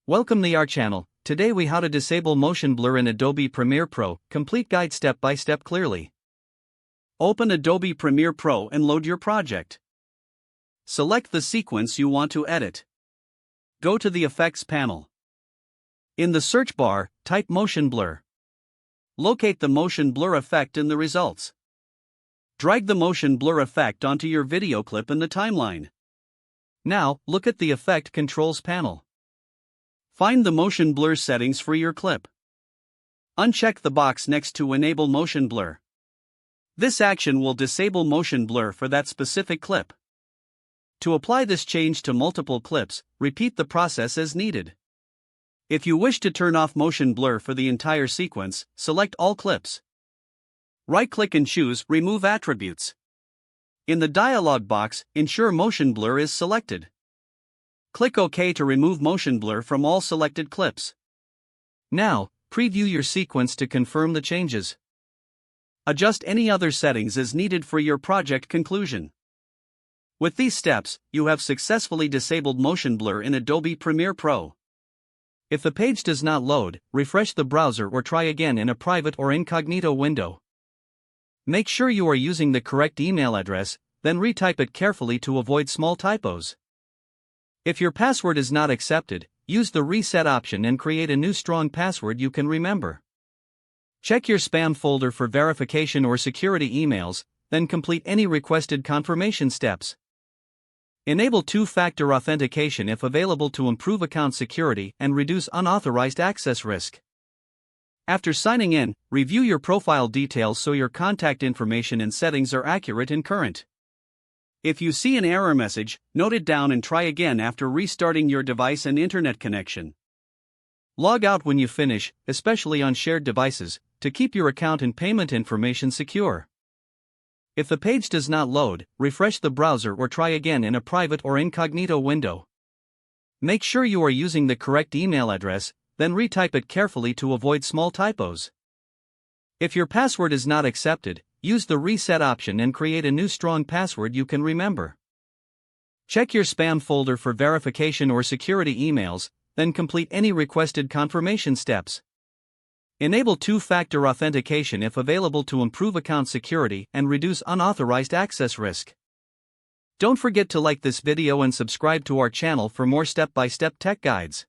Welcome to our channel. Today we how to disable motion blur in Adobe Premiere Pro, complete guide step by step clearly. Open Adobe Premiere Pro and load your project. Select the sequence you want to edit. Go to the Effects panel. In the search bar, type motion blur. Locate the motion blur effect in the results. Drag the motion blur effect onto your video clip in the timeline. Now, look at the Effect Controls panel. Find the motion blur settings for your clip. Uncheck the box next to Enable Motion Blur. This action will disable motion blur for that specific clip. To apply this change to multiple clips, repeat the process as needed. If you wish to turn off motion blur for the entire sequence, select all clips. Right-click and choose Remove Attributes. In the dialog box, ensure motion blur is selected. Click OK to remove motion blur from all selected clips. Now, preview your sequence to confirm the changes. Adjust any other settings as needed for your project conclusion. With these steps, you have successfully disabled motion blur in Adobe Premiere Pro. If the page does not load, refresh the browser or try again in a private or incognito window. Make sure you are using the correct email address, then retype it carefully to avoid small typos. If your password is not accepted, use the reset option and create a new strong password you can remember. Check your spam folder for verification or security emails, then complete any requested confirmation steps. Enable two-factor authentication if available to improve account security and reduce unauthorized access risk. After signing in, review your profile details so your contact information and settings are accurate and current. If you see an error message, note it down and try again after restarting your device and internet connection. Log out when you finish, especially on shared devices, to keep your account and payment information secure. If the page does not load, refresh the browser or try again in a private or incognito window. Make sure you are using the correct email address, then retype it carefully to avoid small typos. If your password is not accepted, use the reset option and create a new strong password you can remember. Check your spam folder for verification or security emails, then complete any requested confirmation steps. Enable two-factor authentication if available to improve account security and reduce unauthorized access risk. Don't forget to like this video and subscribe to our channel for more step-by-step tech guides.